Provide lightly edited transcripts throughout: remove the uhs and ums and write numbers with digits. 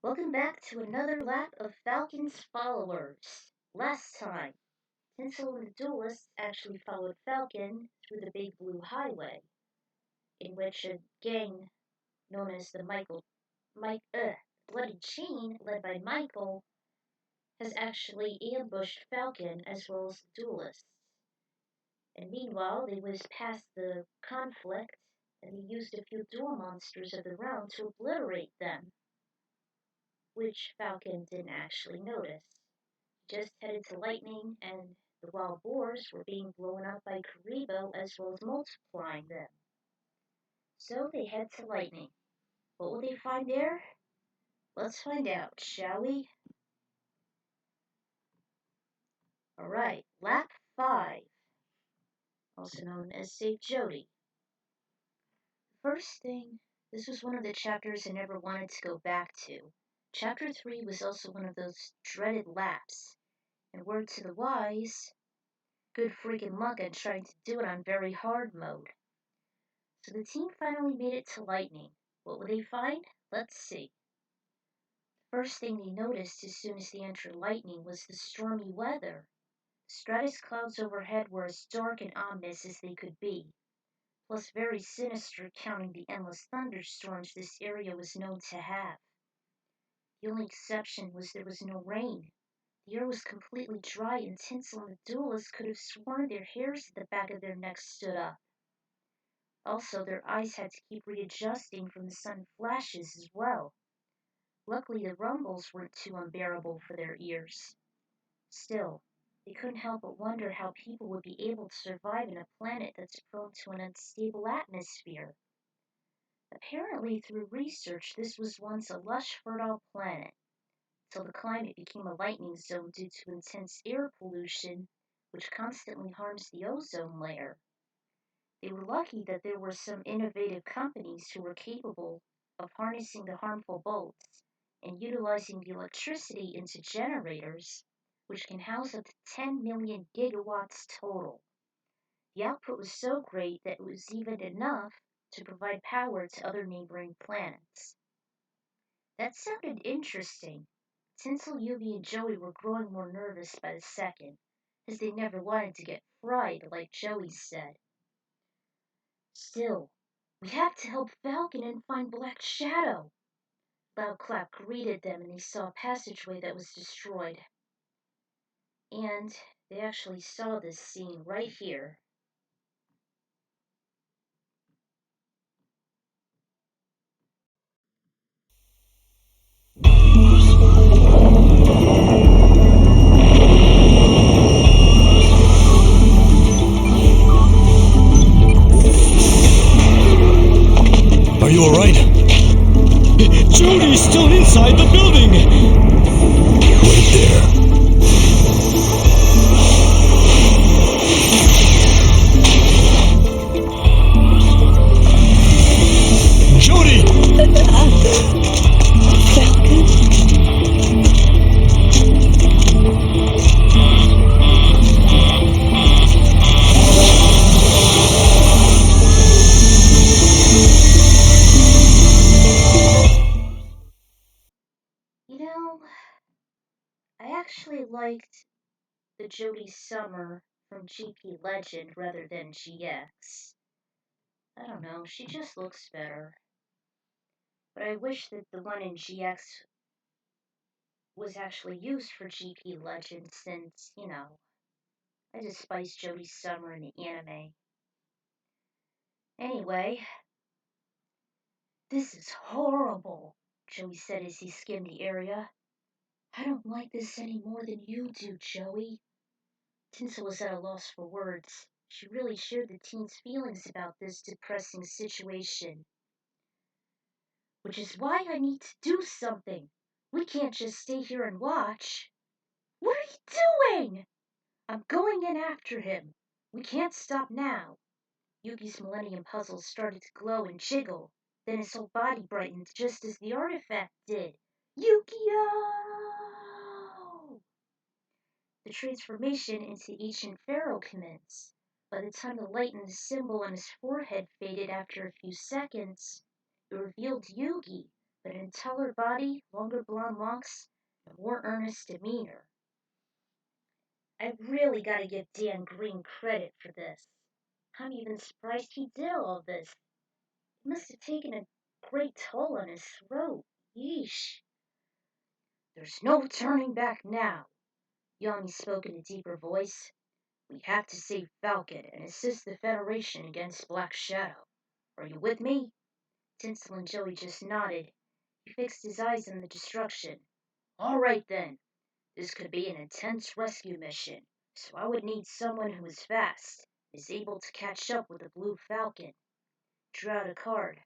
Welcome back to another lap of Falcon's followers. Last time, Tinsel and the duelists actually followed Falcon through the Big Blue Highway, in which a gang known as the Bloody Chain, led by Michael, has actually ambushed Falcon as well as the duelists. And meanwhile, they whizzed past the conflict, and they used a few duel monsters of their own to obliterate them, which Falcon didn't actually notice. Just headed to Lightning, and the wild boars were being blown up by Karibo as well as multiplying them. So they head to Lightning. What will they find there? Let's find out, shall we? Alright, lap 5, also known as Save Jody. First thing, this was one of the chapters I never wanted to go back to. Chapter 3 was also one of those dreaded laps, and word to the wise, good freaking luck on trying to do it on very hard mode. So the team finally made it to Lightning. What will they find? Let's see. First thing they noticed as soon as they entered Lightning was the stormy weather. The stratus clouds overhead were as dark and ominous as they could be, plus very sinister counting the endless thunderstorms this area was known to have. The only exception was there was no rain. The air was completely dry, and Tinsel and the duelists could have sworn their hairs at the back of their necks stood up. Also, their eyes had to keep readjusting from the sun flashes as well. Luckily, the rumbles weren't too unbearable for their ears. Still, they couldn't help but wonder how people would be able to survive in a planet that's prone to an unstable atmosphere. Apparently, through research, this was once a lush, fertile planet, till the climate became a lightning zone due to intense air pollution, which constantly harms the ozone layer. They were lucky that there were some innovative companies who were capable of harnessing the harmful bolts and utilizing the electricity into generators, which can house up to 10 million gigawatts total. The output was so great that it was even enough to provide power to other neighboring planets. That sounded interesting. Tinsel, Yugi, and Joey were growing more nervous by the second, as they never wanted to get fried like Joey said. Still, we have to help Falcon and find Black Shadow. Loud clap greeted them, and they saw a passageway that was destroyed. And they actually saw this scene right here. Are you alright? Jody's still inside the building! Wait there. Jody! You know, I actually liked the Jody Summer from GP Legend rather than GX. I don't know, she just looks better. But I wish that the one in GX was actually used for GP Legend since, I despise Jody Summer in the anime. Anyway, this is horrible, Joey said as he skimmed the area. I don't like this any more than you do, Joey. Tinsel was at a loss for words. She really shared the teen's feelings about this depressing situation. Which is why I need to do something. We can't just stay here and watch. What are you doing? I'm going in after him. We can't stop now. Yugi's Millennium Puzzle started to glow and jiggle. Then his whole body brightened just as the artifact did. Yu-Gi-Oh! The transformation into ancient pharaoh commenced. By the time the light in the symbol on his forehead faded after a few seconds, it revealed Yugi, but an taller body, longer blonde locks, and a more earnest demeanor. I really gotta give Dan Green credit for this. I'm even surprised he did all this. It must have taken a great toll on his throat. Yeesh. There's no turning back now. Yami spoke in a deeper voice. We have to save Falcon and assist the Federation against Black Shadow. Are you with me? Tinsel and Joey just nodded. He fixed his eyes on the destruction. All right then. This could be an intense rescue mission, so I would need someone who is fast, is able to catch up with the Blue Falcon. Drew out a card.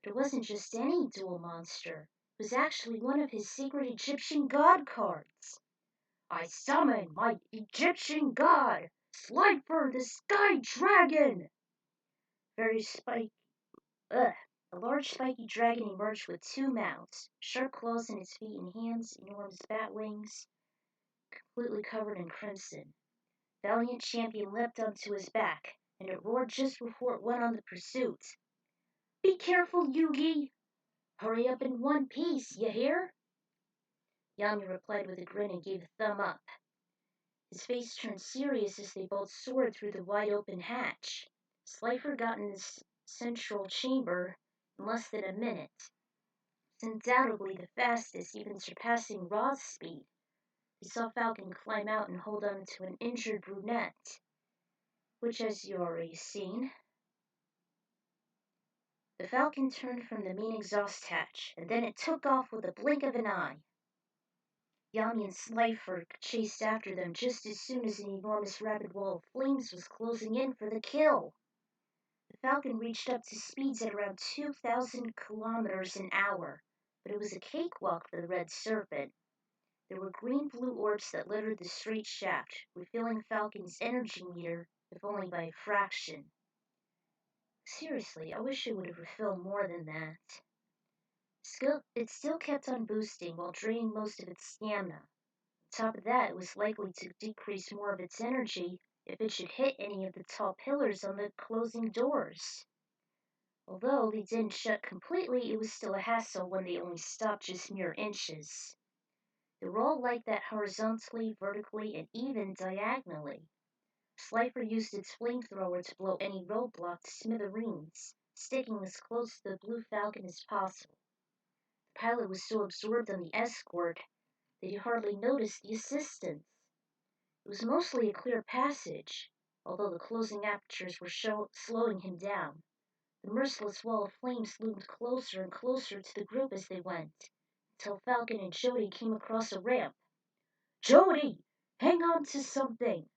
It wasn't just any duel monster. It was actually one of his secret Egyptian god cards. I summon my Egyptian god, Slifer the Sky Dragon! Very spiky. Ugh. A large spiky dragon emerged with two mouths, sharp claws in its feet and hands, enormous bat wings, completely covered in crimson. Valiant Champion leapt onto his back, and it roared just before it went on the pursuit. Be careful, Yugi! Hurry up in one piece, you hear? Yami replied with a grin and gave a thumb up. His face turned serious as they both soared through the wide-open hatch. Slifer got in the central chamber in less than a minute. It's undoubtedly the fastest, even surpassing Ra's speed. He saw Falcon climb out and hold on to an injured brunette, which, as you already seen, the Falcon turned from the main exhaust hatch, and then it took off with a blink of an eye. Yami and Slifer chased after them just as soon as an enormous rapid wall of flames was closing in for the kill. The Falcon reached up to speeds at around 2,000 kilometers an hour, but it was a cakewalk for the Red Serpent. There were green-blue orbs that littered the straight shaft, refilling Falcon's energy meter, if only by a fraction. Seriously, I wish it would have refilled more than that. It still kept on boosting while draining most of its stamina. On top of that, it was likely to decrease more of its energy if it should hit any of the tall pillars on the closing doors. Although they didn't shut completely, it was still a hassle when they only stopped just mere inches. They were all like that horizontally, vertically, and even diagonally. Slifer used its flamethrower to blow any roadblock to smithereens, sticking as close to the Blue Falcon as possible. The pilot was so absorbed on the escort that he hardly noticed the assistance. It was mostly a clear passage, although the closing apertures were slowing him down. The merciless wall of flames loomed closer and closer to the group as they went, until Falcon and Jody came across a ramp. Jody! Hang on to something!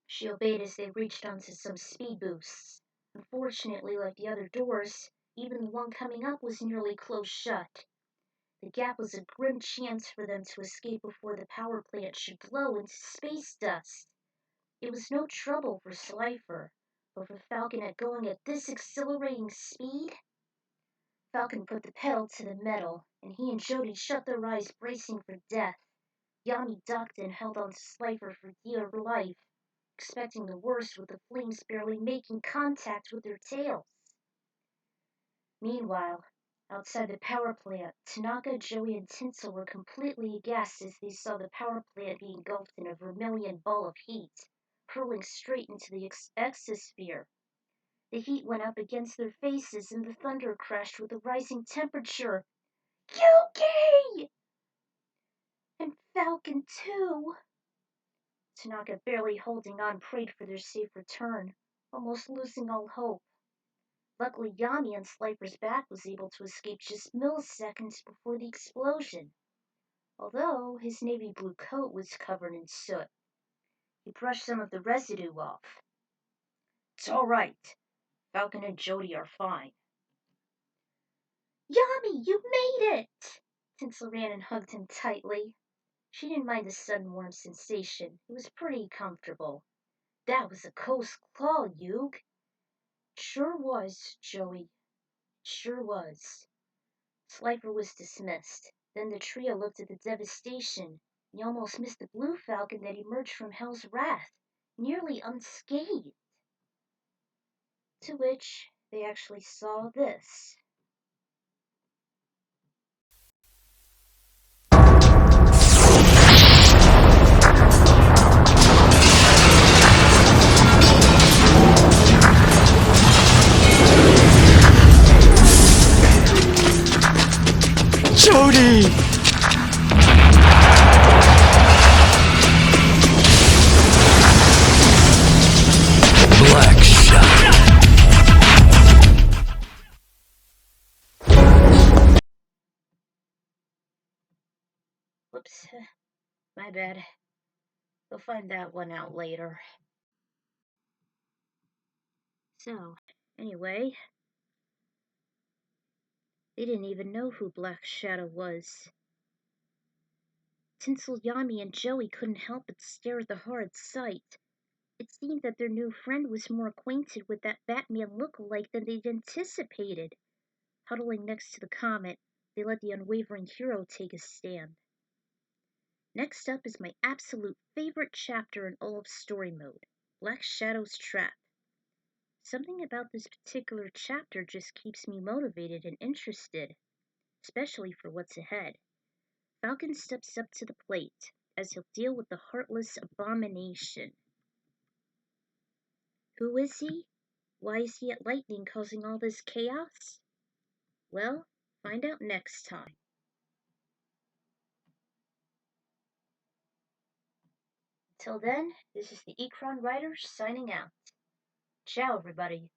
She obeyed as they reached onto some speed boosts. Unfortunately, like the other doors, even the one coming up was nearly closed shut. The gap was a grim chance for them to escape before the power plant should blow into space dust. It was no trouble for Slifer, but for Falcon at going at this accelerating speed? Falcon put the pedal to the metal, and he and Jody shut their eyes, bracing for death. Yami ducked and held on to Slifer for dear life, expecting the worst with the flames barely making contact with their tails. Meanwhile, outside the power plant, Tanaka, Joey, and Tinsel were completely aghast as they saw the power plant being engulfed in a vermilion ball of heat, hurling straight into the exosphere. The heat went up against their faces and the thunder crashed with the rising temperature. Yuki! And Falcon, too! Tanaka, barely holding on, prayed for their safe return, almost losing all hope. Luckily, Yami on Slifer's back was able to escape just milliseconds before the explosion, although his navy blue coat was covered in soot. He brushed some of the residue off. It's all right. Falcon and Jody are fine. Yami, you made it! Tinsel ran and hugged him tightly. She didn't mind the sudden warm sensation. It was pretty comfortable. That was a close call, Yug. Sure was, Joey. Sure was. Slifer was dismissed. Then the trio looked at the devastation. He almost missed the Blue Falcon that emerged from Hell's Wrath, nearly unscathed. To which they actually saw this. Jody! Black Shadow. Whoops. My bad. We'll find that one out later. So, anyway, they didn't even know who Black Shadow was. Tinsel, Yami, and Joey couldn't help but stare at the horrid sight. It seemed that their new friend was more acquainted with that Batman look-alike than they'd anticipated. Huddling next to the comet, they let the unwavering hero take his stand. Next up is my absolute favorite chapter in all of story mode, Black Shadow's Trap. Something about this particular chapter just keeps me motivated and interested, especially for what's ahead. Falcon steps up to the plate as he'll deal with the heartless abomination. Who is he? Why is he at Lightning causing all this chaos? Well, find out next time. Till then, this is the Ekron Writers signing out. Ciao, everybody.